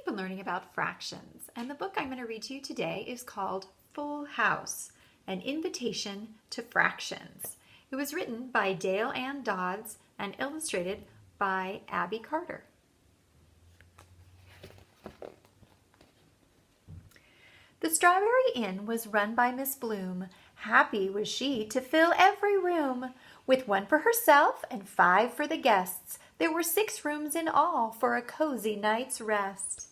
been learning about fractions, and the book I'm going to read to you today is called Full House, An Invitation to Fractions. It was written by Dale Ann Dodds and illustrated by Abby Carter. The Strawberry Inn was run by Miss Bloom. Happy was she to fill every room. With one for herself and 5 for the guests, there were 6 rooms in all for a cozy night's rest.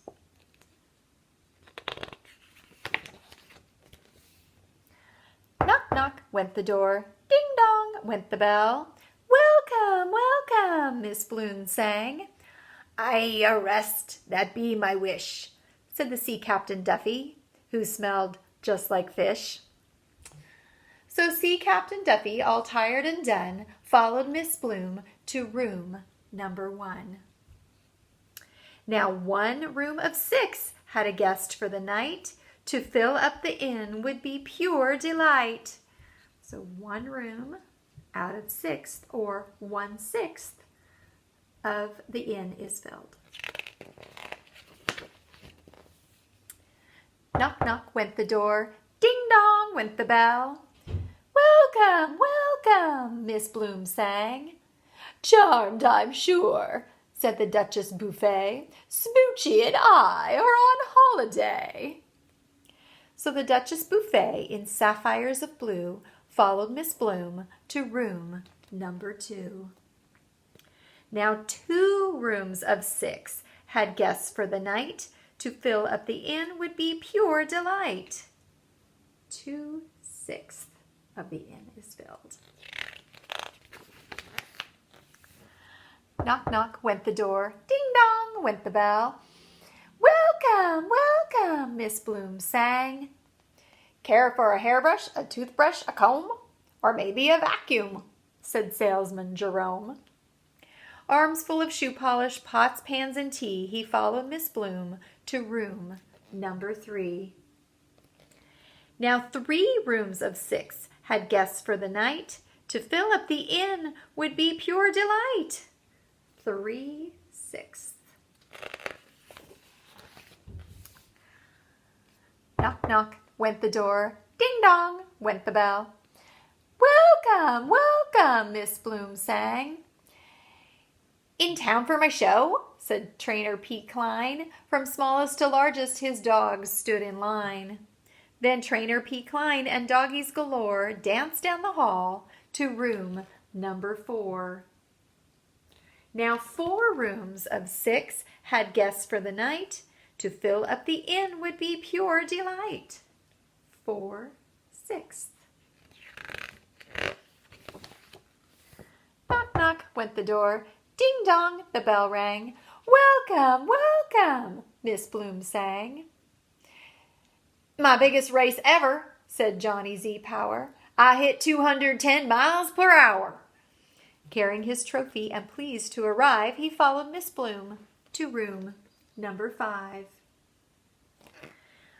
Knock, knock, went the door. Ding dong, went the bell. Welcome, welcome, Miss Bloom sang. "Aye, a rest, that be my wish," said the Sea Captain Duffy, who smelled just like fish. So Sea Captain Duffy, all tired and done, followed Miss Bloom to room number 1. Now 1 room of 6 had a guest for the night. To fill up the inn would be pure delight. So 1 room out of 6, or 1/6 of the inn is filled. Knock, knock, went the door. Ding dong, went the bell. Welcome, welcome, Miss Bloom sang. "Charmed, I'm sure," said the Duchess Buffet. "Smoochie and I are on holiday." So the Duchess Buffet, in sapphires of blue, followed Miss Bloom to room number 2. Now 2 rooms of 6 had guests for the night. To fill up the inn would be pure delight. 2/6 of the inn is filled. Knock, knock, went the door. Ding dong, went the bell. Welcome, welcome, Miss Bloom sang. "Care for a hairbrush, a toothbrush, a comb, or maybe a vacuum?" said Salesman Jerome. Arms full of shoe polish, pots, pans, and tea, he followed Miss Bloom to room number 3. Now 3 rooms of 6 had guests for the night. To fill up the inn would be pure delight. 3/6. Knock, knock, went the door. Ding dong, went the bell. Welcome, welcome, Miss Bloom sang. "In town for my show?" said Trainer Pete Klein. From smallest to largest, his dogs stood in line. Then Trainer Pete Klein and doggies galore danced down the hall to room number 4. Now 4 rooms of 6 had guests for the night. To fill up the inn would be pure delight. 4/6. Knock, knock, went the door. Ding dong, the bell rang. Welcome, welcome, Miss Bloom sang. "My biggest race ever," said Johnny Z. Power. "I hit 210 miles per hour." Carrying his trophy and pleased to arrive, he followed Miss Bloom to room number 5.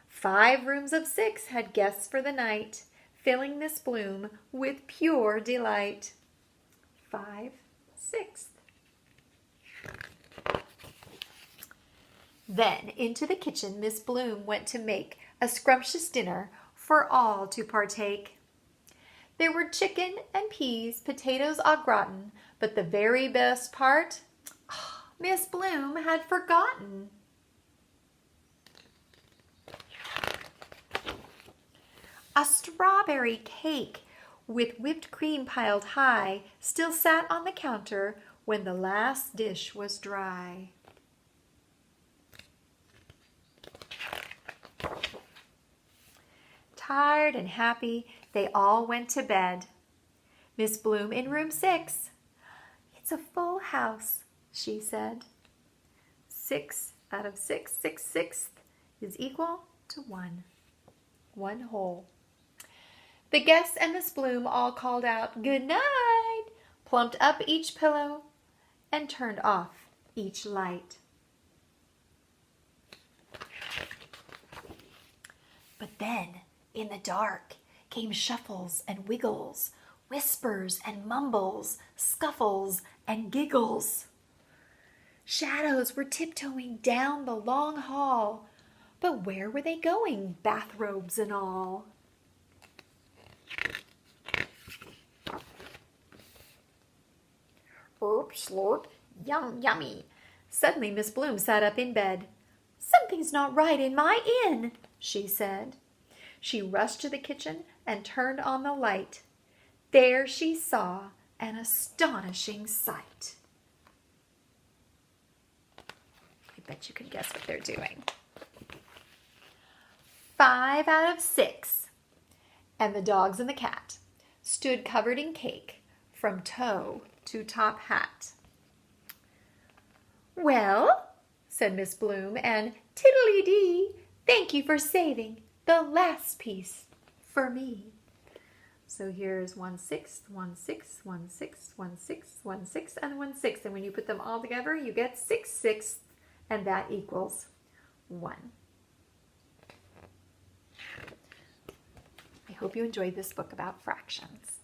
5 rooms of 6 had guests for the night, filling Miss Bloom with pure delight. 5/6. Then into the kitchen Miss Bloom went to make a scrumptious dinner for all to partake. There were chicken and peas, potatoes au gratin, but the very best part, Miss Bloom had forgotten. A strawberry cake with whipped cream piled high still sat on the counter when the last dish was dry. Tired and happy, they all went to bed. Miss Bloom in room 6. "It's a full house," she said. 6 out of 6, 6/6 is equal to 1. 1 whole. The guests and Miss Bloom all called out "Good night," plumped up each pillow, and turned off each light. But then, in the dark, came shuffles and wiggles, whispers and mumbles, scuffles and giggles. Shadows were tiptoeing down the long hall. But where were they going, bathrobes and all? Slurp, slurp, yum, yummy. Suddenly Miss Bloom sat up in bed. Something's not right in my inn, she said. She rushed to the kitchen and turned on the light. There she saw an astonishing sight. I bet you can guess what they're doing. 5 out of 6. And the dogs and the cat stood covered in cake from toe to top hat. Well, said Miss Bloom, and tiddly-dee, thank you for saving the last piece for me. So here's 1/6, 1/6, 1/6, 1/6, 1/6, and 1/6. And when you put them all together, you get 6/6, and that equals 1. I hope you enjoyed this book about fractions.